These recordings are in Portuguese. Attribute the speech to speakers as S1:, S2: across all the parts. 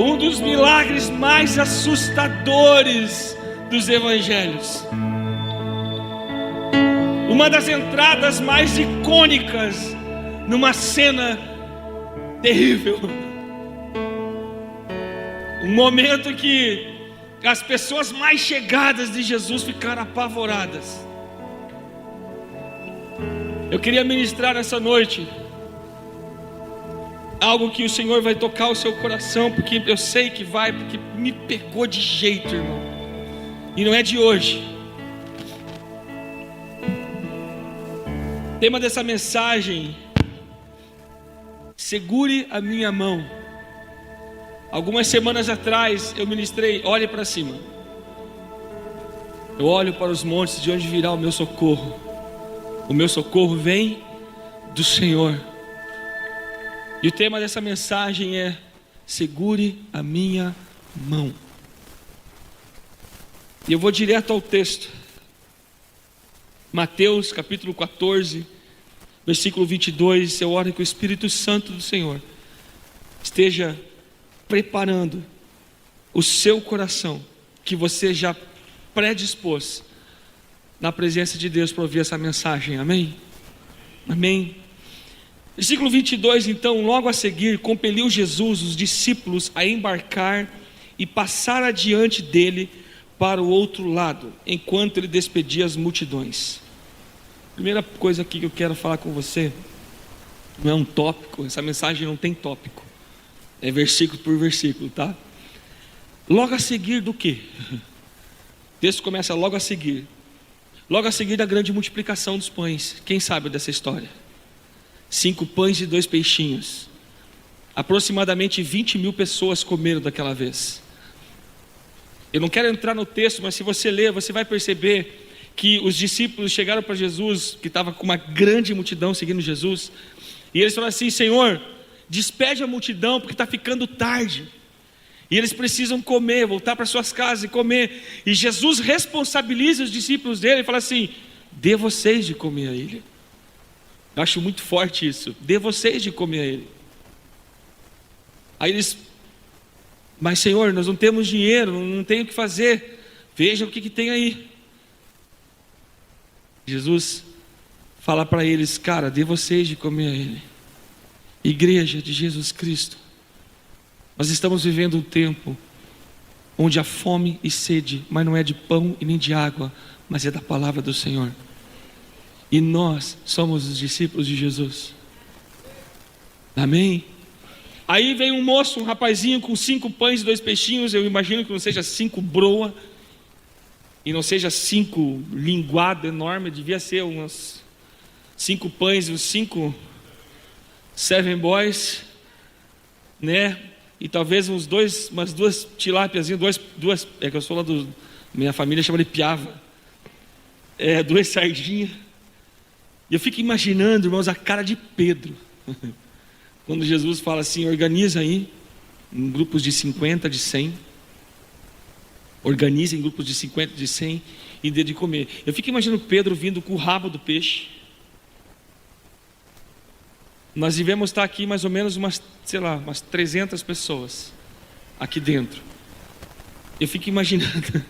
S1: Um dos milagres mais assustadores dos evangelhos. Uma das entradas mais icônicas numa cena terrível. Um momento que as pessoas mais chegadas de Jesus ficaram apavoradas. Eu queria ministrar nessa noite algo que o Senhor vai tocar o seu coração, porque eu sei que vai, porque me pegou de jeito, irmão. E não é de hoje. O tema dessa mensagem: segure a minha mão. Algumas semanas atrás eu ministrei: olhe para cima. Eu olho para os montes, de onde virá o meu socorro. O meu socorro vem do Senhor. E o tema dessa mensagem é: segure a minha mão. E eu vou direto ao texto. Mateus capítulo 14, versículo 22. Eu oro que o Espírito Santo do Senhor esteja preparando o seu coração, que você já predispôs na presença de Deus para ouvir essa mensagem. Amém? Amém. Versículo 22, então: logo a seguir, compeliu Jesus os discípulos a embarcar e passar adiante dele para o outro lado, enquanto ele despedia as multidões. Primeira coisa aqui que eu quero falar com você, não é um tópico, essa mensagem não tem tópico, é versículo por versículo, tá? Logo a seguir do quê? O texto começa logo a seguir da grande multiplicação dos pães. Quem sabe dessa história? 5 pães e 2 peixinhos. Aproximadamente 20.000 pessoas comeram daquela vez. Eu não quero entrar no texto, mas se você ler, você vai perceber que os discípulos chegaram para Jesus, que estava com uma grande multidão seguindo Jesus, e eles falaram assim: Senhor, despede a multidão, porque está ficando tarde, e eles precisam comer, voltar para suas casas e comer. E Jesus responsabiliza os discípulos dele e fala assim: dê vocês de comer a ele. Eu acho muito forte isso. Dê vocês de comer a ele. Aí eles: mas Senhor, nós não temos dinheiro, não tem o que fazer. Veja o que tem aí. Jesus fala para eles: cara, dê vocês de comer a ele. Igreja de Jesus Cristo, nós estamos vivendo um tempo onde há fome e sede, mas não é de pão e nem de água, mas é da palavra do Senhor. E nós somos os discípulos de Jesus. Amém? Aí vem um moço, um rapazinho com 5 pães e 2 peixinhos. Eu imagino que não seja 5 broa e não seja 5 linguado enorme. Devia ser uns 5 pães e uns 5 seven boys, né? E talvez umas 2 tilápiazinhas, duas, é que eu sou lá do, minha família chama de piava, 2 sardinhas. E eu fico imaginando, irmãos, a cara de Pedro, quando Jesus fala assim: organiza aí, em grupos de 50, de 100, organiza em grupos de 50, de 100, e dê de comer. Eu fico imaginando Pedro vindo com o rabo do peixe. Nós devemos estar aqui mais ou menos umas 300 pessoas aqui dentro. Eu fico imaginando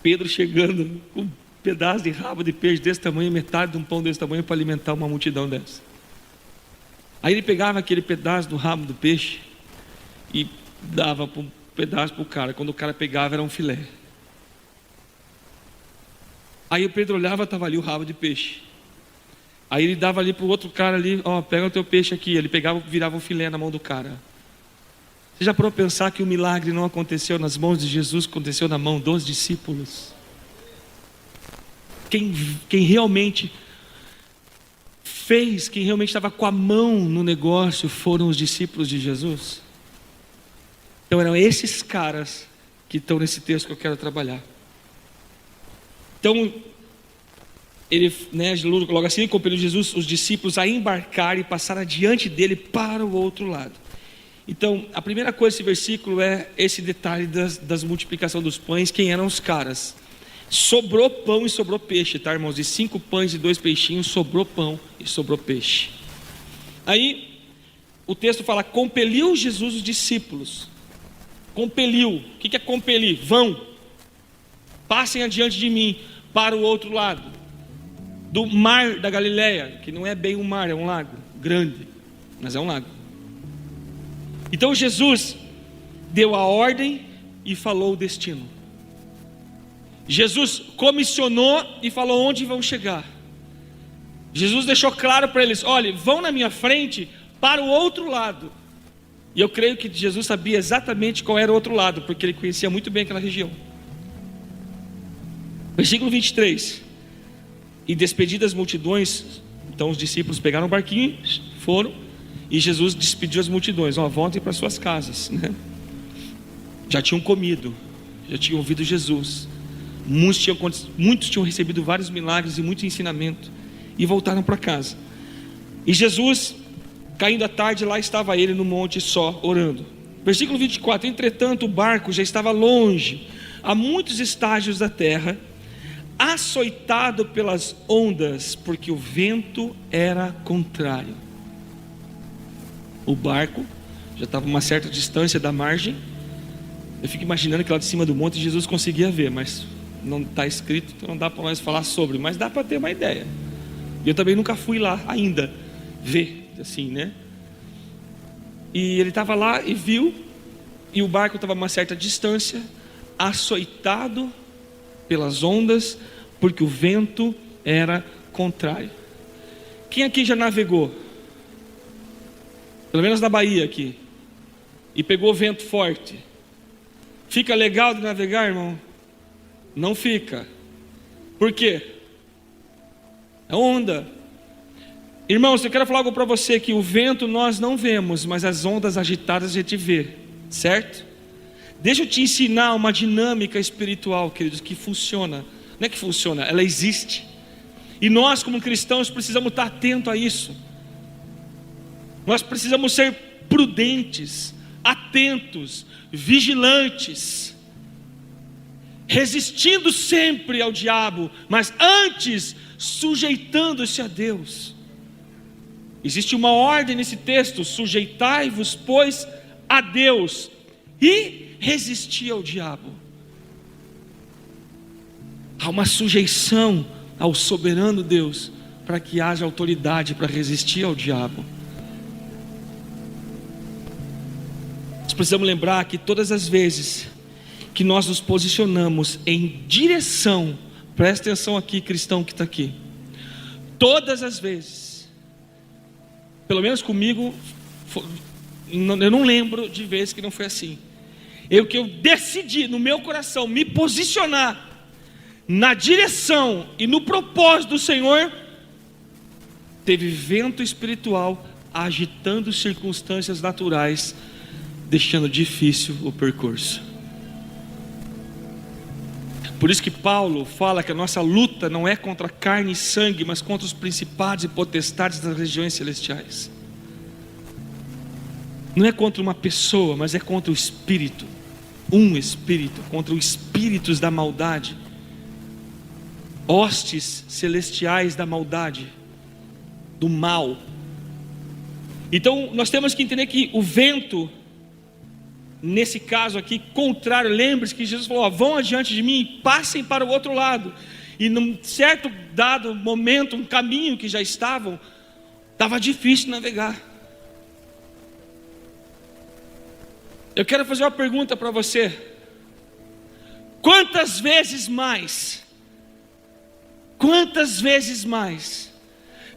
S1: Pedro chegando com um pedaço de rabo de peixe desse tamanho, metade de um pão desse tamanho, para alimentar uma multidão dessa. Aí ele pegava aquele pedaço do rabo do peixe e dava um pedaço para o cara. Quando o cara pegava, era um filé. Aí o Pedro olhava, estava ali o rabo de peixe. Aí ele dava ali para o outro cara ali: ó, pega o teu peixe aqui. Ele pegava, virava um filé na mão do cara. Você já parou para pensar que o milagre não aconteceu nas mãos de Jesus, aconteceu na mão dos discípulos? Quem realmente fez, quem realmente estava com a mão no negócio, foram os discípulos de Jesus. Então eram esses caras que estão nesse texto que eu quero trabalhar. Então ele, logo assim, compeliu Jesus, os discípulos, a embarcar e passar adiante dele para o outro lado. Então a primeira coisa desse versículo é esse detalhe das multiplicação dos pães. Quem eram os caras? Sobrou pão e sobrou peixe, tá, irmãos? De 5 pães e 2 peixinhos, sobrou pão e sobrou peixe. Aí o texto fala, compeliu Jesus os discípulos. Compeliu. O que é compelir? Vão, passem adiante de mim para o outro lado do mar da Galileia, que não é bem um mar, é um lago grande, mas é um lago. Então Jesus deu a ordem e falou o destino. Jesus comissionou e falou onde vão chegar. Jesus deixou claro para eles: olha, vão na minha frente para o outro lado. E eu creio que Jesus sabia exatamente qual era o outro lado, porque ele conhecia muito bem aquela região. Versículo 23. E despedidas as multidões, então os discípulos pegaram o barquinho, foram, e Jesus despediu as multidões: ó, voltem para suas casas, né? Já tinham comido, já tinham ouvido Jesus, muitos tinham recebido vários milagres e muito ensinamento, e voltaram para casa. E Jesus, caindo à tarde, lá estava ele no monte só, orando. Versículo 24. Entretanto o barco já estava longe, a muitos estágios da terra, açoitado pelas ondas, porque o vento era contrário. O barco já estava a uma certa distância da margem. Eu fico imaginando que lá de cima do monte Jesus conseguia ver, mas não está escrito, então não dá para nós falar sobre, mas dá para ter uma ideia. Eu também nunca fui lá ainda ver, assim, né? E ele estava lá e viu, e o barco estava a uma certa distância, açoitado pelas ondas, porque o vento era contrário. Quem aqui já navegou? Pelo menos na Bahia aqui, e pegou vento forte. Fica legal de navegar, irmão? Não fica. Por quê? É onda. Irmãos, eu quero falar algo para você, que o vento nós não vemos, mas as ondas agitadas a gente vê, certo? Deixa eu te ensinar uma dinâmica espiritual, queridos, que funciona. Não é que funciona, ela existe. E nós como cristãos precisamos estar atentos a isso. Nós precisamos ser prudentes, atentos, vigilantes, resistindo sempre ao diabo, mas antes sujeitando-se a Deus. Existe uma ordem nesse texto: sujeitai-vos, pois, a Deus e resisti ao diabo. Há uma sujeição ao soberano Deus, para que haja autoridade para resistir ao diabo. Nós precisamos lembrar que todas as vezes que nós nos posicionamos em direção, presta atenção aqui, cristão que está aqui, todas as vezes, pelo menos comigo, eu não lembro de vezes que não foi assim. Que eu decidi no meu coração me posicionar na direção e no propósito do Senhor, teve vento espiritual agitando circunstâncias naturais, deixando difícil o percurso. Por isso que Paulo fala que a nossa luta não é contra carne e sangue, mas contra os principados e potestades das regiões celestiais. Não é contra uma pessoa, mas é contra o espírito. Um espírito, contra os espíritos da maldade, hostes celestiais da maldade, do mal. Então nós temos que entender que o vento, nesse caso aqui, contrário, lembre-se que Jesus falou: ó, vão adiante de mim e passem para o outro lado. E num certo dado momento, um caminho que já estavam, estava difícil navegar. Eu quero fazer uma pergunta para você: quantas vezes mais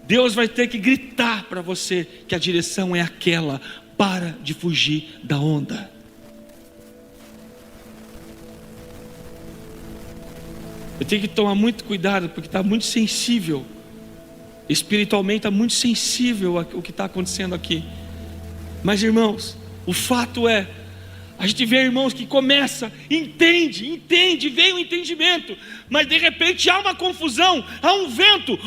S1: Deus vai ter que gritar para você que a direção é aquela? Para de fugir da onda. Eu tenho que tomar muito cuidado, porque está muito sensível, espiritualmente está muito sensível o que está acontecendo aqui. Mas irmãos, o fato é, a gente vê irmãos que começa, entende, vem o entendimento, mas de repente há uma confusão, há um vento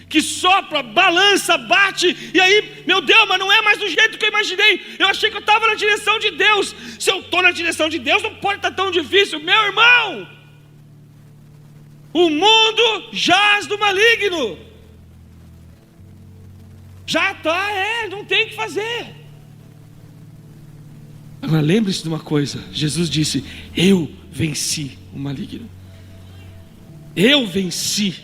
S1: que sopra, balança, bate, e aí, meu Deus, mas não é mais do jeito que eu imaginei. Eu achei que eu estava na direção de Deus. Se eu estou na direção de Deus, não pode estar tão difícil. Meu irmão, o mundo jaz do maligno. Já está, não tem o que fazer. Agora lembre-se de uma coisa: Jesus disse: eu venci o maligno. Eu venci.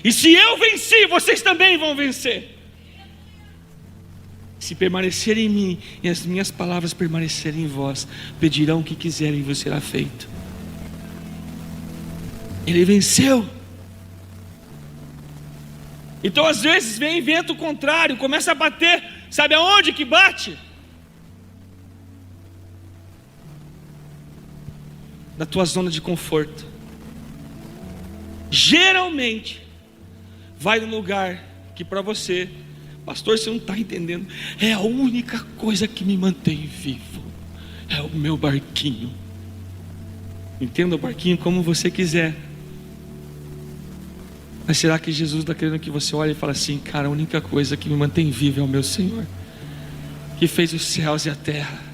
S1: E se eu venci, vocês também vão vencer. Se permanecerem em mim e as minhas palavras permanecerem em vós, pedirão o que quiserem e vos será feito. Ele venceu. Então às vezes vem vento contrário, começa a bater. Sabe aonde que bate? Na tua zona de conforto. Geralmente vai no lugar que para você, pastor, você não está entendendo, é a única coisa que me mantém vivo, é o meu barquinho. Entenda o barquinho como você quiser. Mas será que Jesus está querendo que você olhe e fale assim: cara, a única coisa que me mantém vivo é o meu Senhor, que fez os céus e a terra.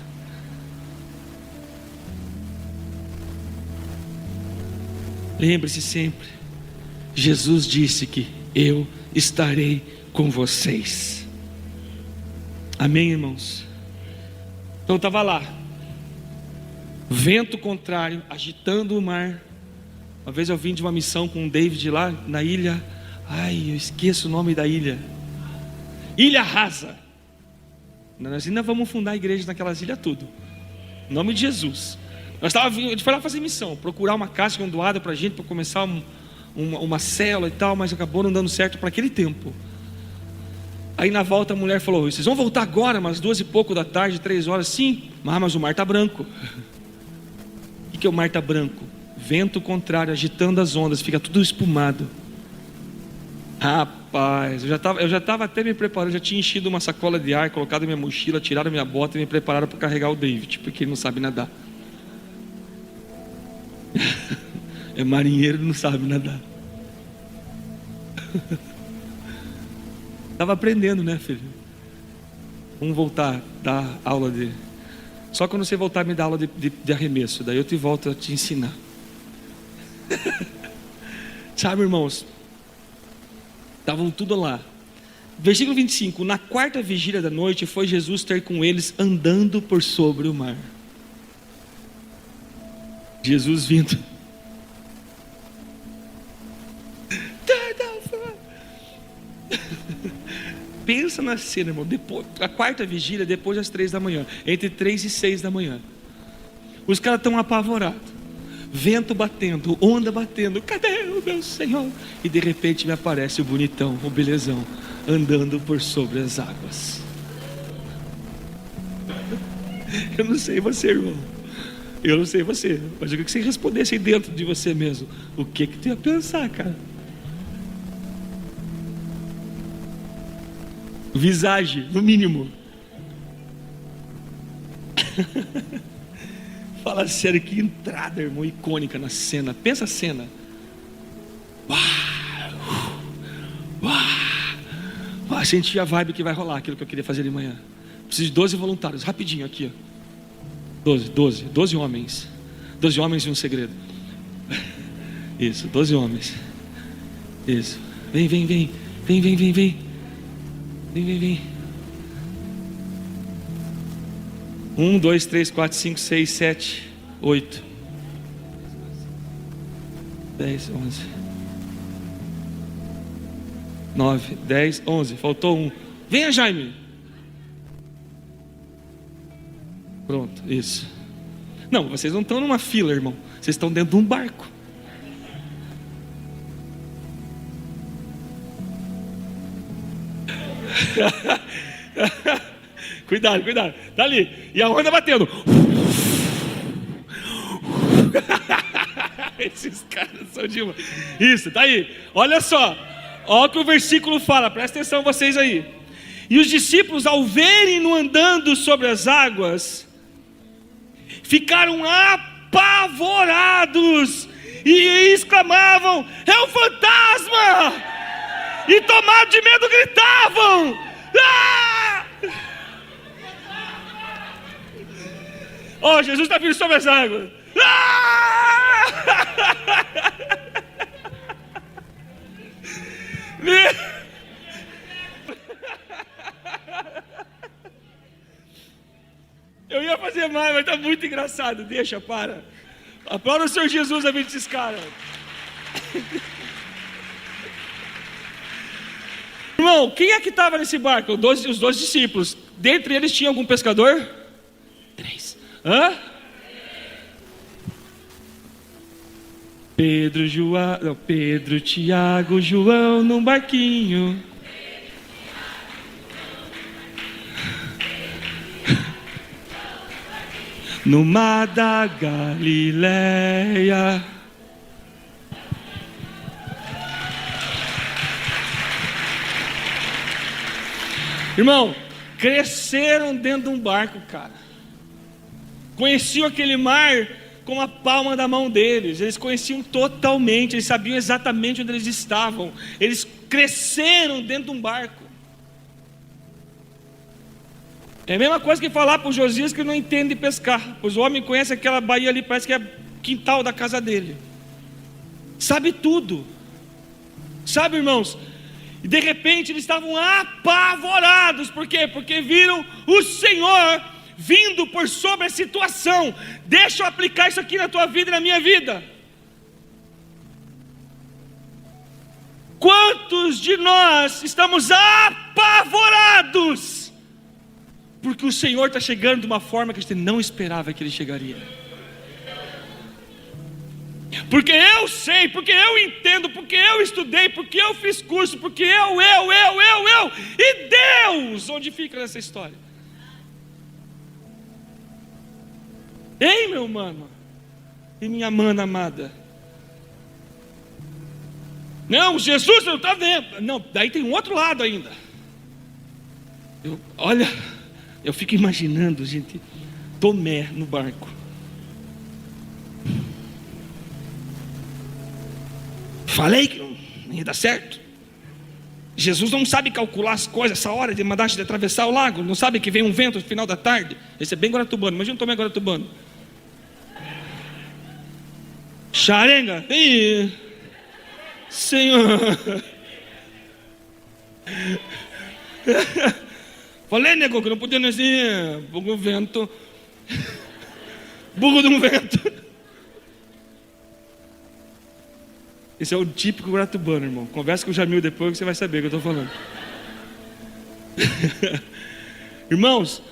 S1: Lembre-se sempre, Jesus disse que eu estarei com vocês. Amém, irmãos? Então estava lá, vento contrário, agitando o mar. Uma vez eu vim de uma missão com o David lá na ilha, eu esqueço o nome da ilha, Ilha Rasa. Nós ainda vamos fundar a igreja naquelas ilhas tudo, em nome de Jesus. A gente foi lá fazer missão, procurar uma casa que doada para a gente, para começar uma célula e tal, mas acabou não dando certo para aquele tempo. Aí na volta a mulher falou: vocês vão voltar agora, umas 2:00 da tarde, 3 horas? Sim, mas o mar está branco. O que é o mar está branco? Vento contrário, agitando as ondas, fica tudo espumado. Rapaz, eu já estava até me preparando, já tinha enchido uma sacola de ar, colocado minha mochila, tirado minha bota e me prepararam para carregar o David, porque ele não sabe nadar. É marinheiro, não sabe nadar. Estava aprendendo, né, filho? Vamos voltar, dar aula de... Só quando você voltar me dar aula de arremesso, daí eu te volto a te ensinar. Sabe, irmãos, estavam tudo lá. Versículo 25: na 4ª vigília da noite foi Jesus ter com eles andando por sobre o mar. Jesus vindo. Pensa na cena, irmão. Depois, a 4ª vigília, depois das 3 da manhã, entre 3 e 6 da manhã. Os caras estão apavorados, vento batendo, onda batendo. Cadê o meu Senhor? E de repente me aparece o bonitão, o belezão, andando por sobre as águas. Eu não sei você, irmão, eu não sei você, mas eu queria que você respondesse aí dentro de você mesmo. O que tu ia pensar, cara? Visagem, no mínimo. Fala sério, que entrada, irmão, icônica na cena. Pensa a cena. Uau, senti a vibe que vai rolar, aquilo que eu queria fazer de manhã. Preciso de 12 voluntários, rapidinho aqui, ó. 12 homens. 12 homens e um segredo. Isso, 12 homens. Isso. Vem. Vem. 1, 2, 3, 4, 5, 6, 7, 8, 10, 11, 9, 10, 11. Faltou um. Venha, Jaime. Pronto, isso. Não, vocês não estão numa fila, irmão. Vocês estão dentro de um barco. Cuidado. Tá ali. E a onda batendo. Esses caras são de uma. Isso, tá aí. Olha só. Olha o que o versículo fala. Presta atenção vocês aí. E os discípulos, ao verem-no andando sobre as águas, ficaram apavorados e exclamavam: é um fantasma! E tomados de medo gritavam: ah! Jesus está vindo sobre as águas. Ah! Eu ia fazer mais, mas tá muito engraçado. Deixa, para. Aplauda o Senhor Jesus a vida desses caras. Irmão, quem é que estava nesse barco? Os 12 discípulos. Dentre eles tinha algum pescador? 3. Hã? Pedro, Tiago, João num barquinho. No mar da Galileia. Irmão, cresceram dentro de um barco, cara. Conheciam aquele mar com a palma da mão deles. Eles conheciam totalmente, eles sabiam exatamente onde eles estavam. Eles cresceram dentro de um barco. É a mesma coisa que falar para o Josias que não entende pescar. Os homens conhecem aquela baía ali, parece que é quintal da casa dele. Sabe tudo. Sabe, irmãos? E de repente eles estavam apavorados. Por quê? Porque viram o Senhor vindo por sobre a situação. Deixa eu aplicar isso aqui na tua vida e na minha vida. Quantos de nós estamos apavorados? Porque o Senhor está chegando de uma forma que a gente não esperava que Ele chegaria. Porque eu sei, porque eu entendo, porque eu estudei, porque eu fiz curso, porque eu. E Deus, onde fica nessa história? Ei, meu mano e minha mana amada. Não, Jesus não está vendo. Não, daí tem um outro lado ainda. Eu fico imaginando, gente, Tomé no barco. Falei que não ia dar certo. Jesus não sabe calcular as coisas, essa hora de mandar a gente atravessar o lago. Não sabe que vem um vento no final da tarde. Esse é bem guaratubano, imagina o Tomé guaratubano. Xarenga, ih, Senhor. Falei, nego, que não podia nesse burro vento. Burro de um vento. Esse é o típico guaratubano, irmão. Conversa com o Jamil depois que você vai saber o que eu estou falando. Irmãos,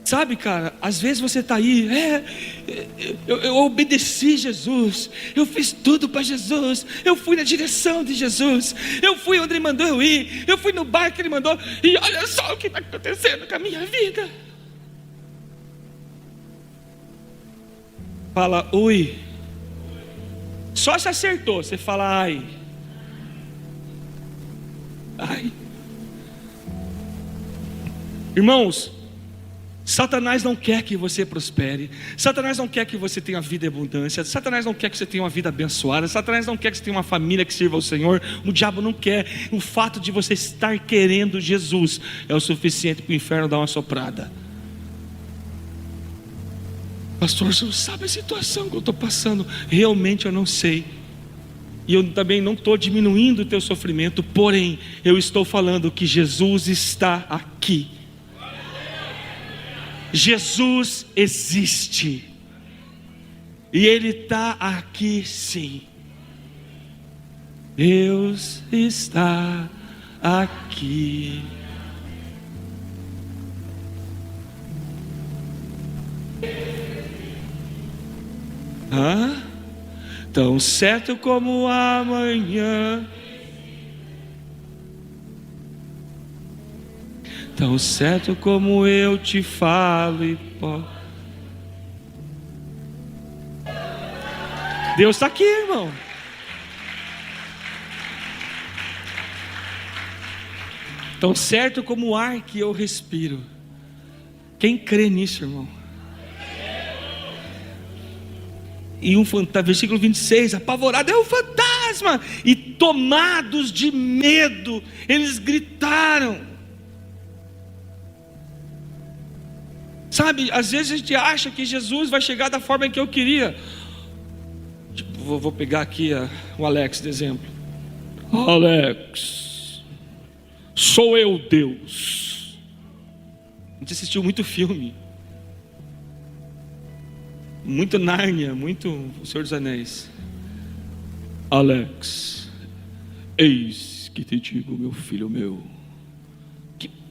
S1: sabe, cara, às vezes você está aí, eu obedeci Jesus, eu fiz tudo para Jesus, eu fui na direção de Jesus, eu fui onde Ele mandou eu ir, eu fui no barco que Ele mandou, e olha só o que está acontecendo com a minha vida. Fala, oi. Só se acertou, você fala, ai. Ai. Irmãos, Satanás não quer que você prospere. Satanás não quer que você tenha vida em abundância. Satanás não quer que você tenha uma vida abençoada. Satanás não quer que você tenha uma família que sirva ao Senhor. O diabo não quer. O fato de você estar querendo Jesus é o suficiente para o inferno dar uma soprada. Pastor, você não sabe a situação que eu estou passando. Realmente eu não sei. E eu também não estou diminuindo o teu sofrimento. Porém, eu estou falando que Jesus está aqui. Jesus existe. E Ele está aqui sim. Deus está aqui. Tão certo como amanhã, tão certo como eu te falo e Deus está aqui, irmão. Tão certo como o ar que eu respiro. Quem crê nisso, irmão? E versículo 26, apavorado, é um fantasma. E tomados de medo, eles gritaram. Sabe, às vezes a gente acha que Jesus vai chegar da forma que eu queria. Tipo, vou pegar aqui o Alex de exemplo. Alex, sou eu Deus. A gente assistiu muito filme, muito Nárnia, muito O Senhor dos Anéis. Alex, eis que te digo, meu filho meu.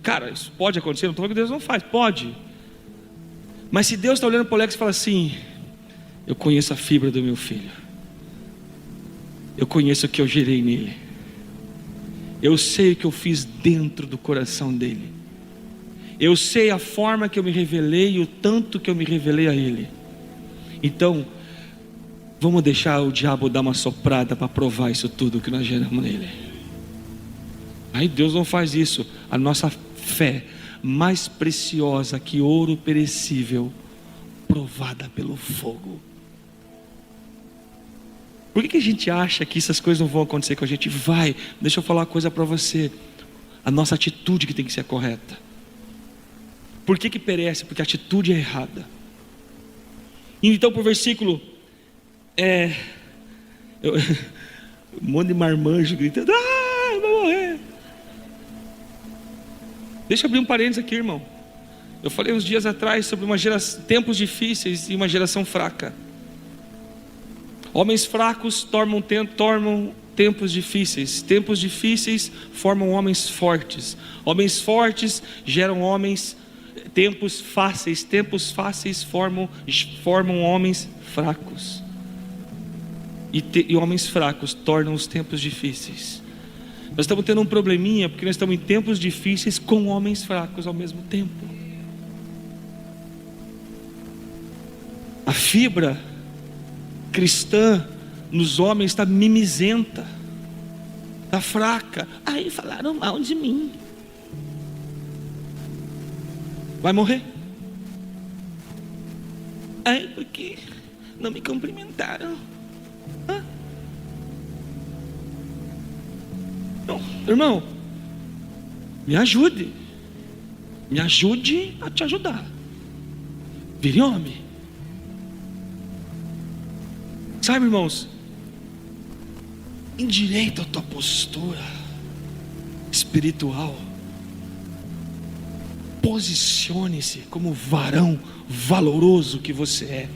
S1: Cara, isso pode acontecer, não estou falando que Deus não faz, pode. Mas se Deus está olhando para o Alex e fala assim: eu conheço a fibra do meu filho, eu conheço o que eu gerei nele, eu sei o que eu fiz dentro do coração dele, eu sei a forma que eu me revelei e o tanto que eu me revelei a ele. Então, vamos deixar o diabo dar uma soprada para provar isso tudo que nós geramos nele. Aí Deus não faz isso. A nossa fé, mais preciosa que ouro perecível, provada pelo fogo. Por que a gente acha que essas coisas não vão acontecer com a gente? Vai, deixa eu falar uma coisa para você. A nossa atitude que tem que ser correta. Por que perece? Porque a atitude é errada. Então, para o versículo, um monte de marmanjo gritando: vai morrer. Deixa eu abrir um parênteses aqui, irmão. Eu falei uns dias atrás sobre tempos difíceis e uma geração fraca. Homens fracos tornam tempos difíceis. Tempos difíceis formam homens fortes. Homens fortes geram tempos fáceis. Tempos fáceis formam homens fracos. E homens fracos tornam os tempos difíceis. Nós estamos tendo um probleminha porque nós estamos em tempos difíceis com homens fracos ao mesmo tempo. A fibra cristã nos homens está mimizenta, está fraca. Aí falaram mal de mim. Vai morrer. Aí porque não me cumprimentaram. Não, irmão, me ajude a te ajudar. Vire homem. Sabe, irmãos, endireita a tua postura espiritual. Posicione-se como varão valoroso que você é.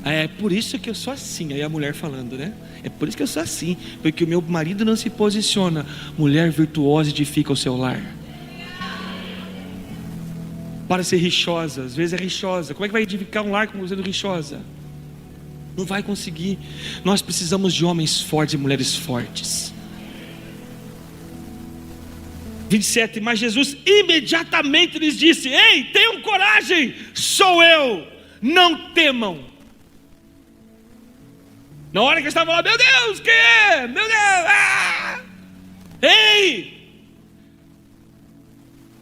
S1: É por isso que eu sou assim. Aí a mulher falando, né? É por isso que eu sou assim, porque o meu marido não se posiciona. Mulher virtuosa edifica o seu lar. Para ser rixosa, às vezes é rixosa. Como é que vai edificar um lar como sendo rixosa? Não vai conseguir. Nós precisamos de homens fortes e mulheres fortes. 27, mas Jesus imediatamente lhes disse: ei, tenham coragem, sou eu, não temam. Na hora que eles estavam lá: meu Deus, quem é? Meu Deus, ei!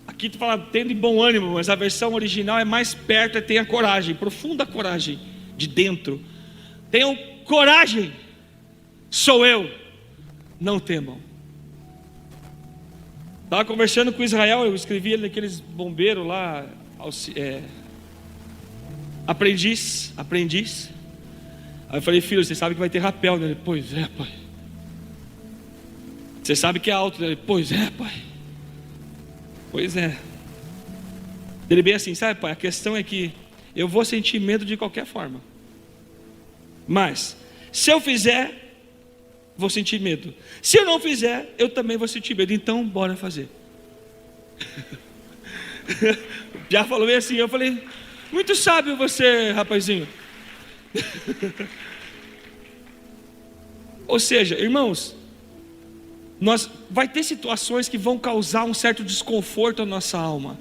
S1: Aqui tu fala tendo de bom ânimo, mas a versão original é mais perto, tenha coragem, profunda coragem, de dentro. Tenham coragem, sou eu, não temam. Estava conversando com Israel, eu escrevi ele naqueles bombeiros lá, aprendiz. Aí eu falei: filho, você sabe que vai ter rapel, né? Ele: pois é, pai. Você sabe que é alto, né? Ele: pois é, pai. Pois é. Ele bem assim: sabe, pai, a questão é que eu vou sentir medo de qualquer forma. Mas se eu fizer, vou sentir medo. Se eu não fizer, eu também vou sentir medo. Então bora fazer. Já falou bem assim. Eu falei: muito sábio você, rapazinho. Ou seja, irmãos, vai ter situações que vão causar um certo desconforto à nossa alma.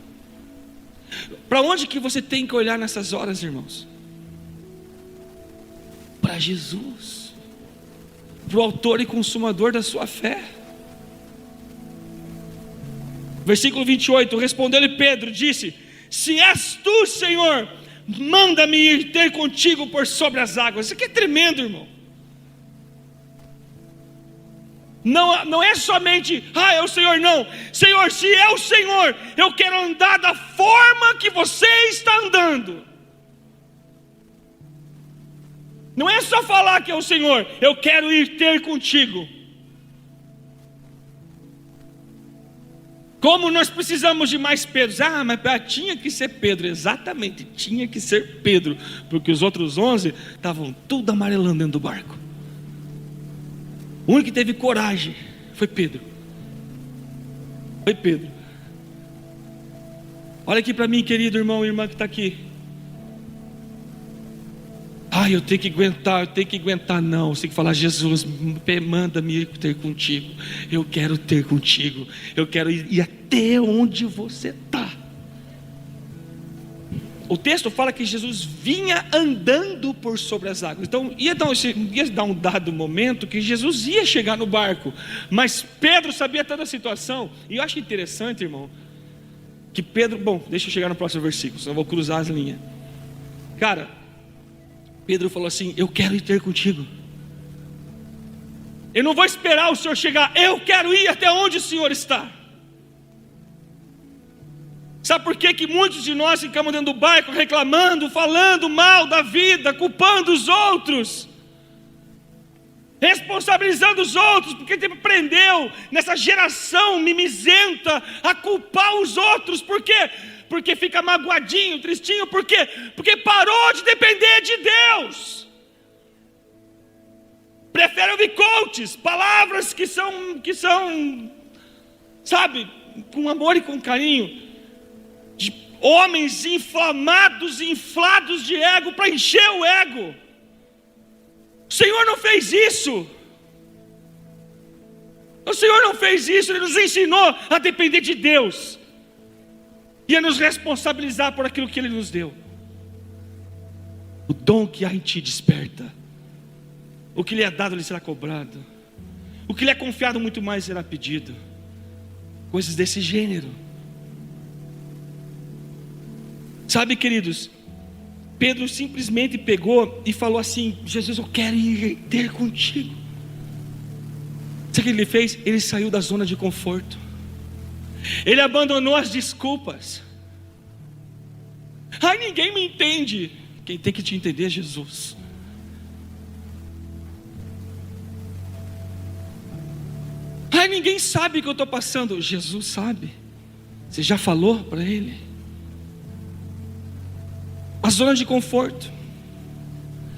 S1: Para onde que você tem que olhar nessas horas, irmãos? Para Jesus, para o autor e consumador da sua fé. Versículo 28, respondeu-lhe Pedro, disse: se és tu, Senhor, manda-me ir ter contigo por sobre as águas. Isso aqui é tremendo, irmão. Não é somente, é o Senhor, não. Senhor, se é o Senhor, eu quero andar da forma que você está andando. Não é só falar que é o Senhor, eu quero ir ter contigo. Como nós precisamos de mais Pedros? Mas tinha que ser Pedro, exatamente, tinha que ser Pedro, porque os outros 11 estavam tudo amarelando dentro do barco. O único que teve coragem foi Pedro. Foi Pedro. Olha aqui para mim, querido irmão e irmã que está aqui. Eu tenho que aguentar. Não, você tem que falar: Jesus, manda-me ter contigo. Eu quero ter contigo. Eu quero ir até onde você está. O texto fala que Jesus vinha andando por sobre as águas. Então ia dar um dado momento que Jesus ia chegar no barco. Mas Pedro sabia toda a situação. E eu acho interessante, irmão, que Pedro... Bom, deixa eu chegar no próximo versículo, senão eu vou cruzar as linhas. Cara, Pedro falou assim: eu quero ir ter contigo. Eu não vou esperar o Senhor chegar. Eu quero ir até onde o Senhor está. Sabe por que muitos de nós ficamos dentro do barco reclamando, falando mal da vida, culpando os outros, responsabilizando os outros, porque aprendeu nessa geração mimizenta a culpar os outros? Por quê? Porque fica magoadinho, tristinho. Por quê? Porque parou de depender de Deus. Prefere ouvir coaches, palavras que são, sabe, com amor e com carinho, de homens inflamados e inflados de ego, para encher o ego. O Senhor não fez isso. O Senhor não fez isso. Ele nos ensinou a depender de Deus e a nos responsabilizar por aquilo que Ele nos deu. O dom que há em ti desperta. O que lhe é dado lhe será cobrado. O que lhe é confiado muito mais será pedido. Coisas desse gênero. Sabe, queridos, Pedro simplesmente pegou e falou assim: Jesus, eu quero ir ter contigo. Sabe o que ele fez? Ele saiu da zona de conforto. Ele abandonou as desculpas. Ninguém me entende. Quem tem que te entender é Jesus. Ninguém sabe o que eu estou passando. Jesus sabe. Você já falou para Ele? A zona de conforto.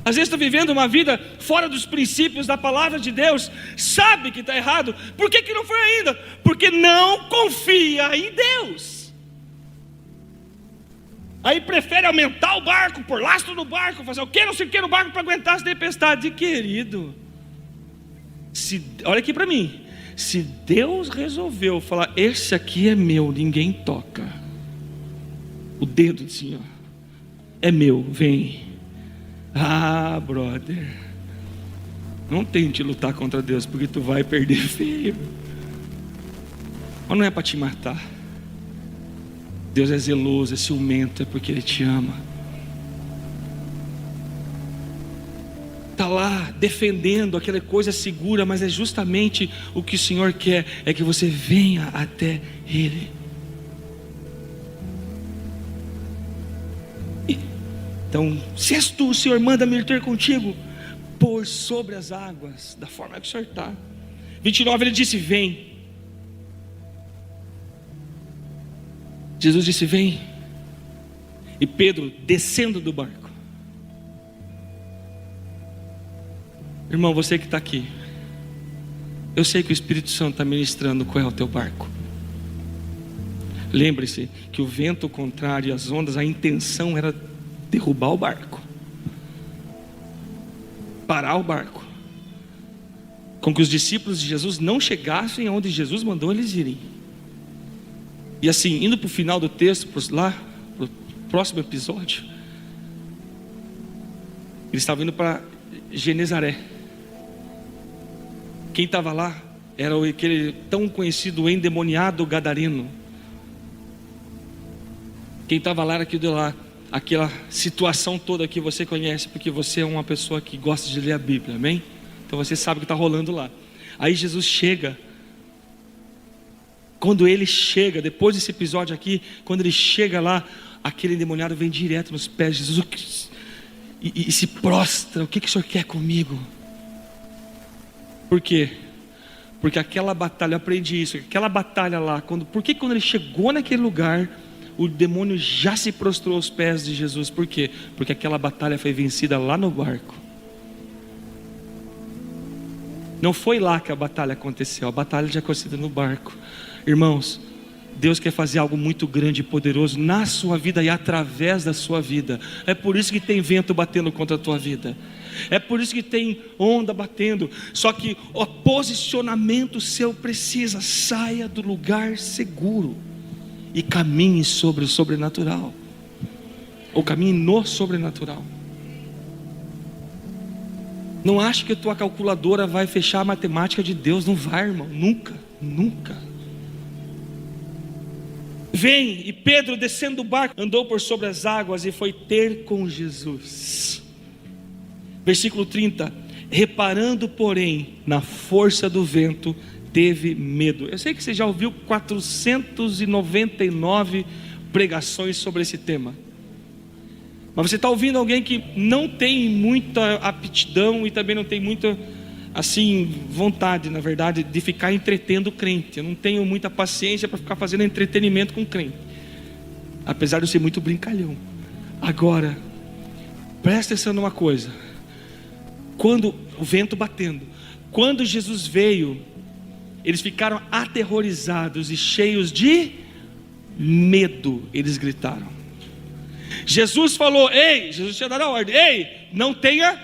S1: Às vezes está vivendo uma vida fora dos princípios da palavra de Deus. Sabe que está errado. Por que não foi ainda? Porque não confia em Deus. Aí prefere aumentar o barco, pôr lastro no barco, fazer o que, não sei o que no barco para aguentar as tempestades. Querido, olha aqui para mim. Se Deus resolveu falar: esse aqui é meu, ninguém toca. O dedo do Senhor é meu, vem. Brother, não tente lutar contra Deus, porque tu vai perder feio. Mas não é para te matar. Deus é zeloso, é ciumento, é porque Ele te ama. Está lá defendendo aquela coisa segura, mas é justamente o que o Senhor quer, é que você venha até Ele. Então, se és tu, Senhor, manda-me ir ter contigo por sobre as águas, da forma que o Senhor está. 29, ele disse: vem. Jesus disse: vem. E Pedro descendo do barco. Irmão, você que está aqui, eu sei que o Espírito Santo está ministrando qual é o teu barco. Lembre-se que o vento contrário e as ondas, a intenção era derrubar o barco, parar o barco, com que os discípulos de Jesus não chegassem aonde Jesus mandou eles irem. E assim, indo para o final do texto, para o próximo episódio, eles estavam indo para Genezaré. Quem estava lá era aquele tão conhecido endemoniado gadareno. Quem estava lá era aquilo lá, aquela situação toda que você conhece, porque você é uma pessoa que gosta de ler a Bíblia, amém? Então você sabe o que está rolando lá. Aí Jesus chega. Quando ele chega, depois desse episódio aqui, quando ele chega lá, aquele endemoniado vem direto nos pés de Jesus e se prostra: o que o Senhor quer comigo? Por quê? Porque aquela batalha, eu aprendi isso, aquela batalha lá, por que quando ele chegou naquele lugar, o demônio já se prostrou aos pés de Jesus? Por quê? Porque aquela batalha foi vencida lá no barco. Não foi lá que a batalha aconteceu, a batalha já aconteceu no barco. Irmãos, Deus quer fazer algo muito grande e poderoso na sua vida e através da sua vida. É por isso que tem vento batendo contra a tua vida. É por isso que tem onda batendo. Só que o posicionamento seu precisa. Saia do lugar seguro e caminhe sobre o sobrenatural. Ou caminhe no sobrenatural. Não ache que a tua calculadora vai fechar a matemática de Deus. Não vai, irmão. Nunca, nunca. Vem, e Pedro, descendo do barco, andou por sobre as águas e foi ter com Jesus. Versículo 30. Reparando, porém, na força do vento, teve medo. Eu sei que você já ouviu 499 pregações sobre esse tema. Mas você está ouvindo alguém que não tem muita aptidão e também não tem muita, assim, vontade, na verdade, de ficar entretendo o crente. Eu não tenho muita paciência para ficar fazendo entretenimento com o crente, apesar de eu ser muito brincalhão. Agora, presta atenção numa coisa. Quando o vento batendo, quando Jesus veio, eles ficaram aterrorizados e cheios de medo. Eles gritaram. Jesus falou: ei, Jesus tinha dado a ordem: ei, não tenha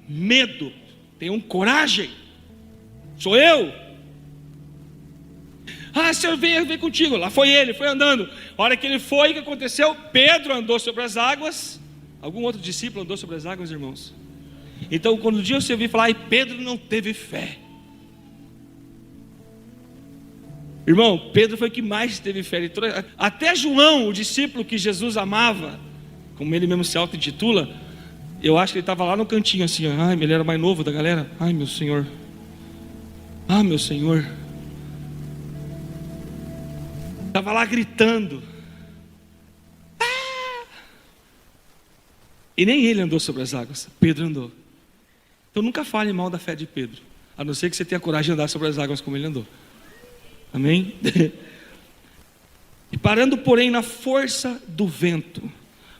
S1: medo, tenham coragem, sou eu. Ah, Senhor, vem contigo. Lá foi ele, foi andando. A hora que ele foi, o que aconteceu? Pedro andou sobre as águas. Algum outro discípulo andou sobre as águas, irmãos? Então, quando um dia você ouvir falar: Pedro não teve fé. Irmão, Pedro foi o que mais teve fé. Até João, o discípulo que Jesus amava, como ele mesmo se auto-intitula, eu acho que ele estava lá no cantinho assim, ai, ele era mais novo da galera. Ai, meu Senhor. Ah, meu Senhor. Estava lá gritando. Ah! E nem ele andou sobre as águas, Pedro andou. Então nunca fale mal da fé de Pedro, a não ser que você tenha coragem de andar sobre as águas como ele andou. Amém? E parando, porém, na força do vento.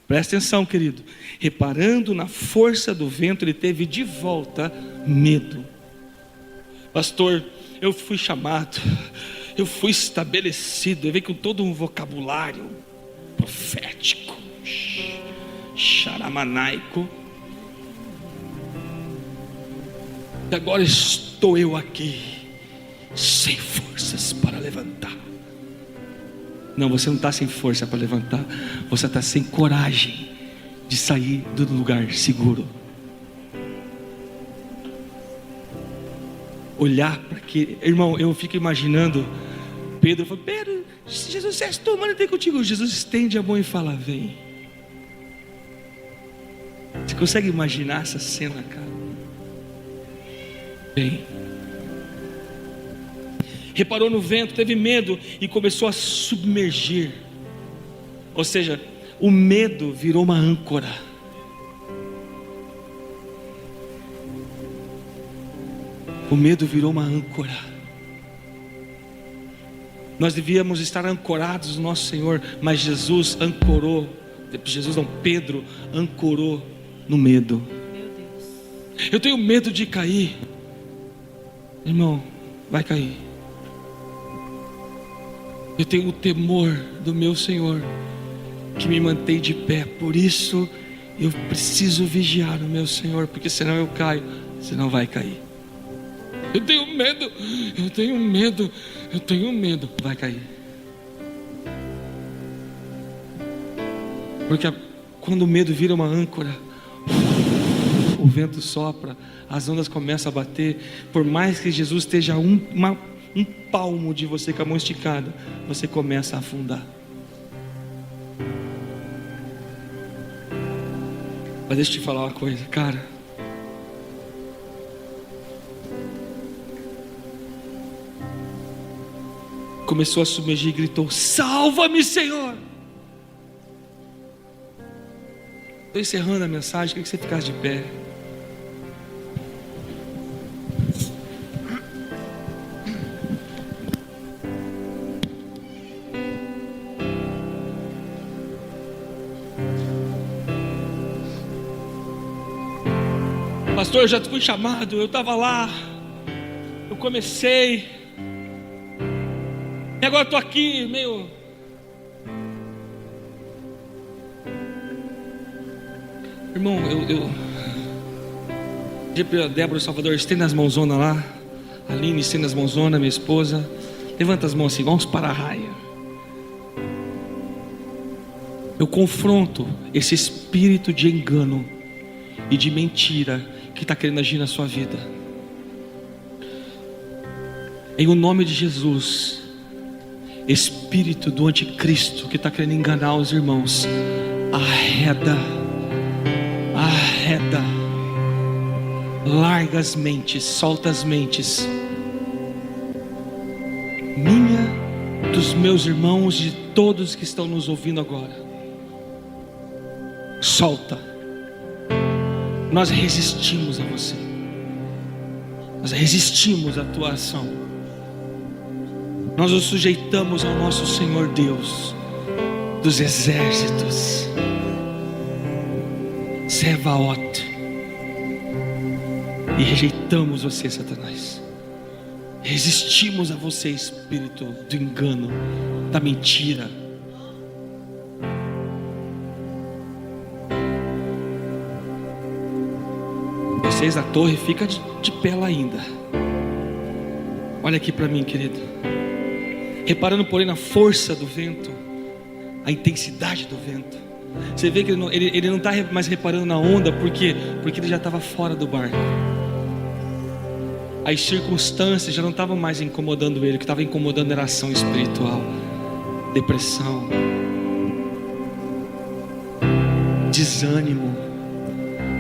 S1: Presta atenção, querido. Reparando na força do vento, ele teve de volta medo. Pastor, eu fui chamado, eu fui estabelecido, eu veio com todo um vocabulário profético, xaramanaico. E agora estou eu aqui, sem forças para levantar. Não, você não está sem força para levantar. Você está sem coragem de sair do lugar seguro. Olhar para aquele... Irmão, eu fico imaginando Pedro falou: Pedro, Jesus, se és tu, mano, tem contigo. Jesus estende a mão e fala: vem. Você consegue imaginar essa cena, cara? Vem. Reparou no vento, teve medo e começou a submergir. Ou seja, o medo virou uma âncora. O medo virou uma âncora. Nós devíamos estar ancorados no nosso Senhor, mas Jesus ancorou. Pedro ancorou no medo. Eu tenho medo de cair. Irmão, vai cair. Eu tenho o temor do meu Senhor que me mantém de pé. Por isso eu preciso vigiar o meu Senhor, porque senão eu caio. Senão vai cair. Eu tenho medo, eu tenho medo, eu tenho medo. Vai cair. Porque quando o medo vira uma âncora, o vento sopra, as ondas começam a bater. Por mais que Jesus esteja um palmo de você com a mão esticada, você começa a afundar. Mas deixa eu te falar uma coisa, cara. Começou a submergir e gritou: salva-me, Senhor. Estou encerrando a mensagem, queria que você ficasse de pé. Pastor, eu já fui chamado, eu estava lá, eu comecei, e agora estou aqui, meio... Irmão, eu pedi para Débora Salvador, estenda as mãozonas lá. Aline, estenda as mãozonas, minha esposa. Levanta as mãos assim, vamos para a raia. Eu confronto esse espírito de engano e de mentira que está querendo agir na sua vida. Em o nome de Jesus, espírito do anticristo que está querendo enganar os irmãos, arreda, larga as mentes, solta as mentes, minha, dos meus irmãos, de todos que estão nos ouvindo agora. Solta. Nós resistimos a você, nós resistimos à tua ação, nós nos sujeitamos ao nosso Senhor Deus dos exércitos, Sevaot, e rejeitamos você, Satanás. Resistimos a você, espírito do engano, da mentira. Vocês da torre, fica de pé lá ainda. Olha aqui para mim, querido. Reparando, porém, na força do vento, a intensidade do vento. Você vê que ele não está mais reparando na onda, porque ele já estava fora do barco. As circunstâncias já não estavam mais incomodando ele. O que estava incomodando era a ação espiritual, depressão, desânimo,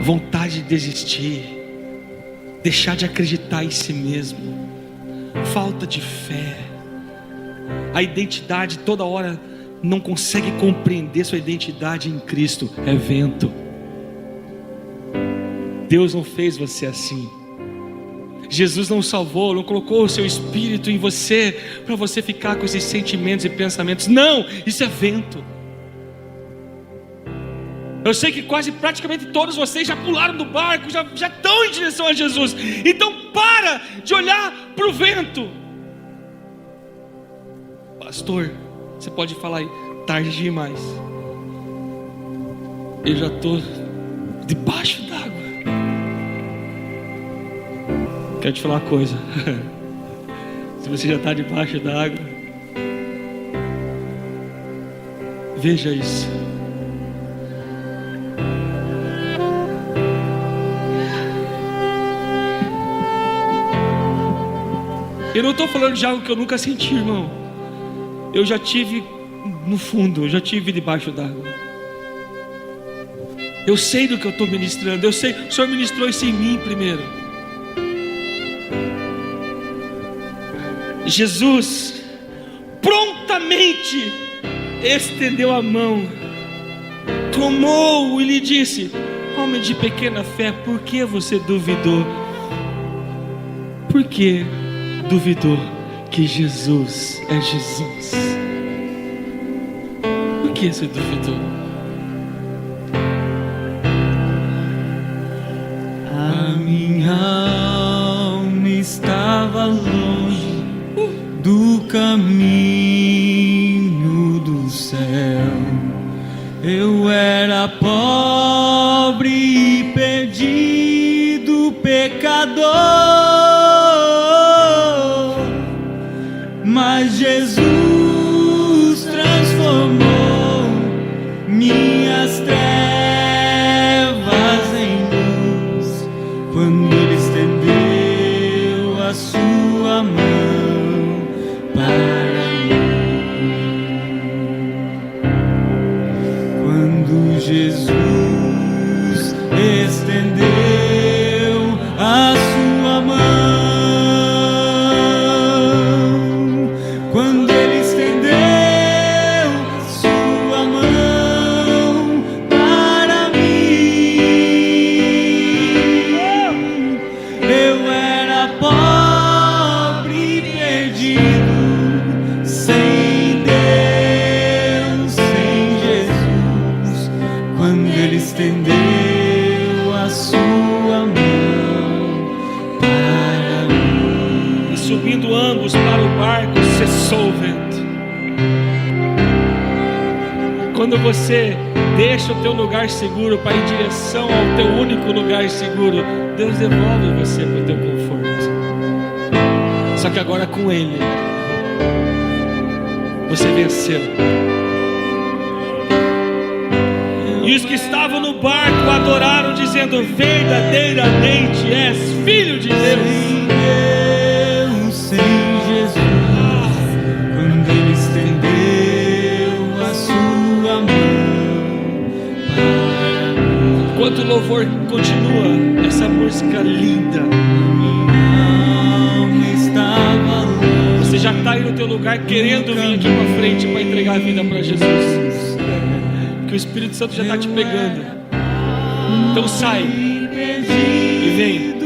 S1: vontade de desistir, deixar de acreditar em si mesmo, falta de fé. A identidade, toda hora não consegue compreender sua identidade em Cristo. É vento. Deus não fez você assim. Jesus não salvou, não colocou o seu espírito em você para você ficar com esses sentimentos e pensamentos. Não, isso é vento. Eu sei que praticamente todos vocês já pularam do barco, já estão em direção a Jesus. Então para de olhar para o vento. Pastor, você pode falar aí, tarde demais. Eu já estou debaixo d'água. Quero te falar uma coisa. Se você já está debaixo d'água, veja isso. Eu não estou falando de algo que eu nunca senti, irmão. Eu já tive no fundo, eu já tive debaixo d'água. Eu sei do que eu estou ministrando. Eu sei, o Senhor ministrou isso em mim primeiro. Jesus prontamente estendeu a mão, tomou-o e lhe disse: homem de pequena fé, por que você duvidou? Por que duvidou que Jesus é Jesus? Por que você duvidou?
S2: A minha alma estava longe do caminho do céu. Eu era pobre e perdido, pecador, mas Jesus transformou minhas trevas em luz, quando Ele estendeu a sua mão para mim. Quando Jesus estendeu a sua mão, quando Ele estendeu sua mão para mim, eu era pobre e perdido, sem Deus, sem Jesus. Quando Ele estendeu a sua mão
S1: subindo ambos para o barco, cessou o vento. Quando você deixa o teu lugar seguro para ir em direção ao teu único lugar seguro, Deus devolve você para o teu conforto. Só que agora com Ele, você venceu. E os que estavam no barco adoraram, dizendo: verdadeiramente és Filho de Deus.
S2: Sem Jesus, quando Ele estendeu a sua mão para mim.
S1: Enquanto o louvor continua, essa música linda,
S2: Minha alma estava longe.
S1: você já está aí no teu lugar querendo vir aqui para frente para entregar a vida para Jesus, que o Espírito Santo já está te pegando. Então sai e vem. Eu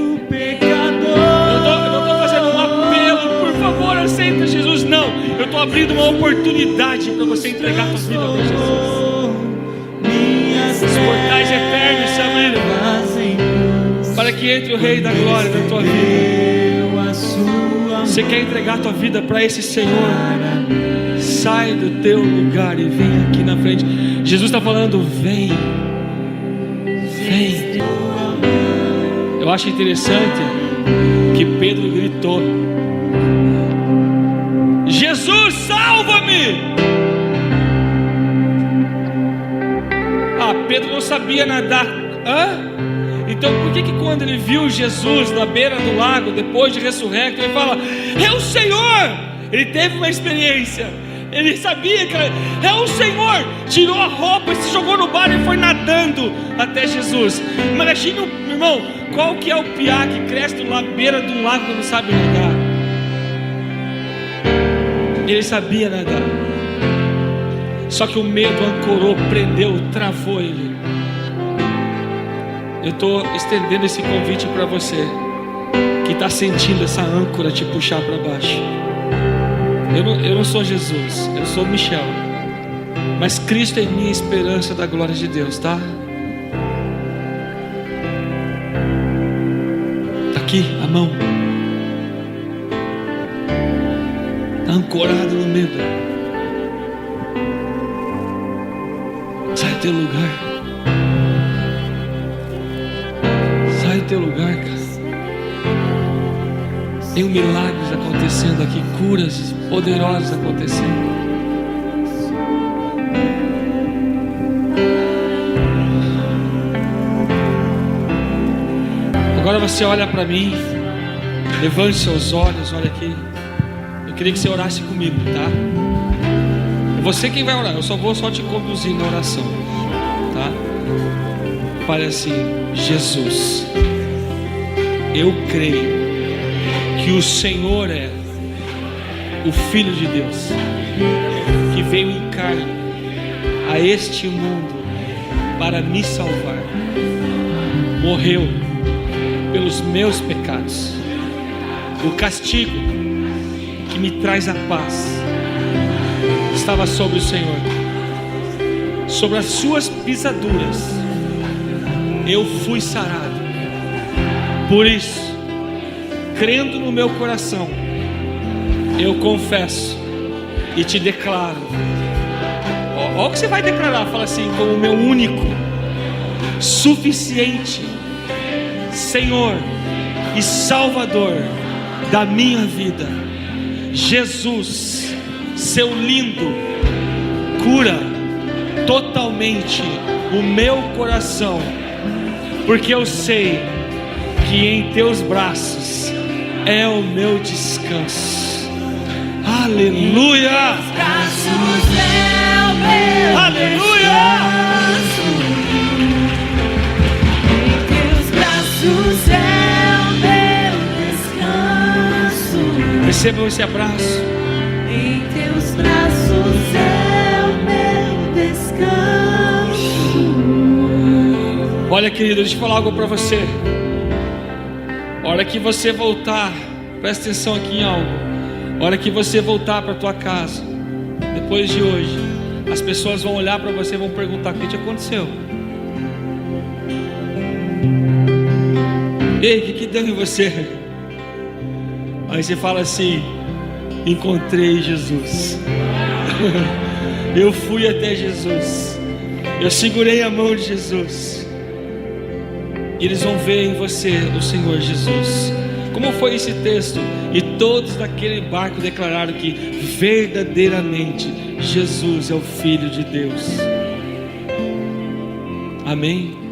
S1: não estou fazendo um apelo, por favor, aceita Jesus. Não, eu estou abrindo uma oportunidade para você entregar a tua vida para Jesus. Os portais eternos se abriram para que entre o Rei da Glória na tua vida. Você quer entregar a tua vida para esse Senhor? Sai do teu lugar e vem aqui na frente. Jesus está falando: vem, vem. Eu acho interessante que Pedro gritou: Jesus, salva-me! Ah, Pedro não sabia nadar. Então por que quando ele viu Jesus na beira do lago, depois de ressurrecto, ele fala: é o Senhor? Ele teve uma experiência. Ele sabia que é o Senhor. Tirou a roupa e se jogou no mar e foi nadando até Jesus. Imagina, irmão, qual que é o piá que cresce na beira de um lago e não sabe nadar? Ele sabia nadar, só que o medo ancorou, prendeu, travou ele. Eu estou estendendo esse convite para você que está sentindo essa âncora te puxar para baixo. Eu não sou Jesus, eu sou Michel, mas Cristo é minha esperança da glória de Deus, tá? Tá aqui a mão, tá ancorado no medo. Sai do teu lugar, sai do teu lugar, cara. Tem milagres acontecendo aqui, curas poderosas acontecendo. Agora você olha para mim, levante seus olhos, olha aqui. Eu queria que você orasse comigo, tá? É você quem vai orar, eu só vou te conduzir na oração, tá? Fale assim: Jesus, eu creio que o Senhor é o Filho de Deus, que veio em carne a este mundo para me salvar, morreu pelos meus pecados. O castigo que me traz a paz estava sobre o Senhor. Sobre as suas pisaduras eu fui sarado. Por isso, crendo no meu coração, eu confesso e te declaro. Olha o que você vai declarar. Fala assim: como meu único, suficiente Senhor e Salvador da minha vida. Jesus, seu lindo, cura totalmente o meu coração, porque eu sei que em teus braços é o meu descanso. Aleluia! Aleluia!
S3: Em teus braços é o meu descanso.
S1: Recebam esse abraço.
S3: Em teus braços é o meu descanso.
S1: Olha, querido, deixa eu falar algo para você. A hora que você voltar, presta atenção aqui em algo. A hora que você voltar para tua casa, depois de hoje, as pessoas vão olhar para você e vão perguntar: o que te aconteceu? Ei, o que deu em você? Aí você fala assim: encontrei Jesus. Eu fui até Jesus, eu segurei a mão de Jesus. E eles vão ver em você o Senhor Jesus. Como foi esse texto? E todos daquele barco declararam que verdadeiramente Jesus é o Filho de Deus. Amém?